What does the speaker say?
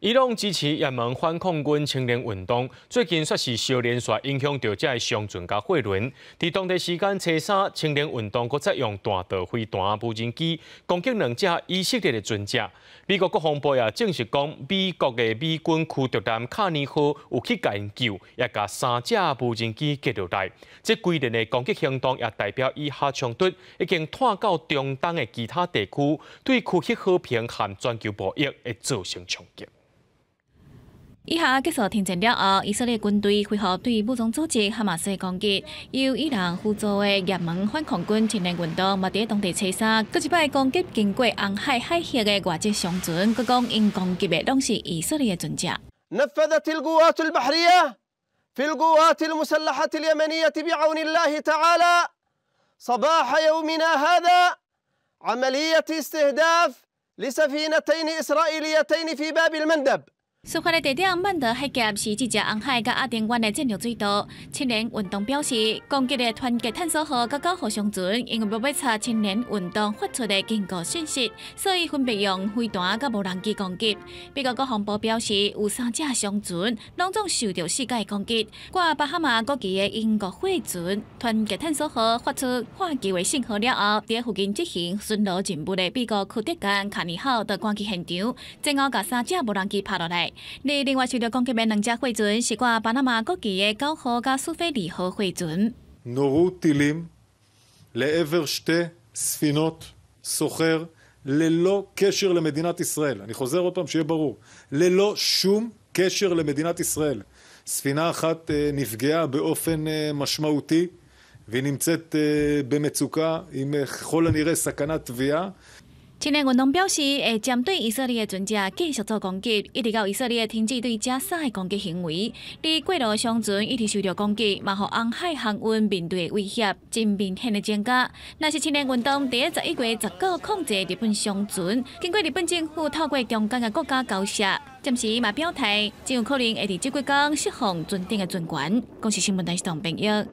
伊朗支持也门反恐军青年运动，最近却是受连续影响到这商船甲货轮。伫当地时间初三，青年运动搁再用弹道飞弹无人机攻击2架以色列的船只。美国国防部也证实讲，美国的美军驱逐舰卡尼号有去研究，也甲3架无人机击落来。这规列的攻击行动也代表以哈冲突已经拖到中东的其他地区，对区域和平和全球贸易会造成冲击。以下结束停战了后，以色列军队恢复对武装组织哈马斯的攻击。由伊朗辅助的也门反恐军青年运动，嘛伫当地初三，搁一摆攻击经过红海海峡的外籍商船，佮讲因攻击的拢是以色列的船只。نفذت القوات البحرية في القوات المسلحة اليمنية بعون الله تعالى صباح يومنا هذا عملية استهداف لسفينتين إسرائيليتين في باب المندب. 事发的地点曼德海峡是这只红海甲阿丁湾的战略水道。青年运动表示，攻击的团结探索号甲9号商船，因为要查青年运动发出的警告信息，所以分别用飞弹甲无人机攻击。美国国防部表示，有3只商船拢总受到世界攻击。挂巴哈马国旗的英国货船团结探索号发出换球的信号了后，伫附近执行巡逻任务的美国驱逐舰卡尼号就赶去现场，前后甲3只无人机拍落来。另外受到攻击的2只货船是挂巴拿马国旗的9号甲苏菲2号货船。נורו טילים לעבר שתי ספינות סוחר ללא קשר למדינת ישראל. אני חוזר עוד פעם שיהיה ברור. ללא שום קשר למדינת ישראל. ספינה אחת נפגעה באופן משמעותי והיא נמצאת במצוקה עם ככל הנראה סכנת טביעה. 青年运动表示，会针对以色列的船只继续做攻击，一直到以色列停止对加沙的攻击行为。伫过路的商船一直受到攻击，嘛，互红海航运面对威胁，真明显的增加。若是青年运动伫11月19号控制日本商船，经过日本政府透过中间的国家交涉，暂时嘛表态，真有可能会伫这几天释放船顶的船员。公视新闻台是唐平友。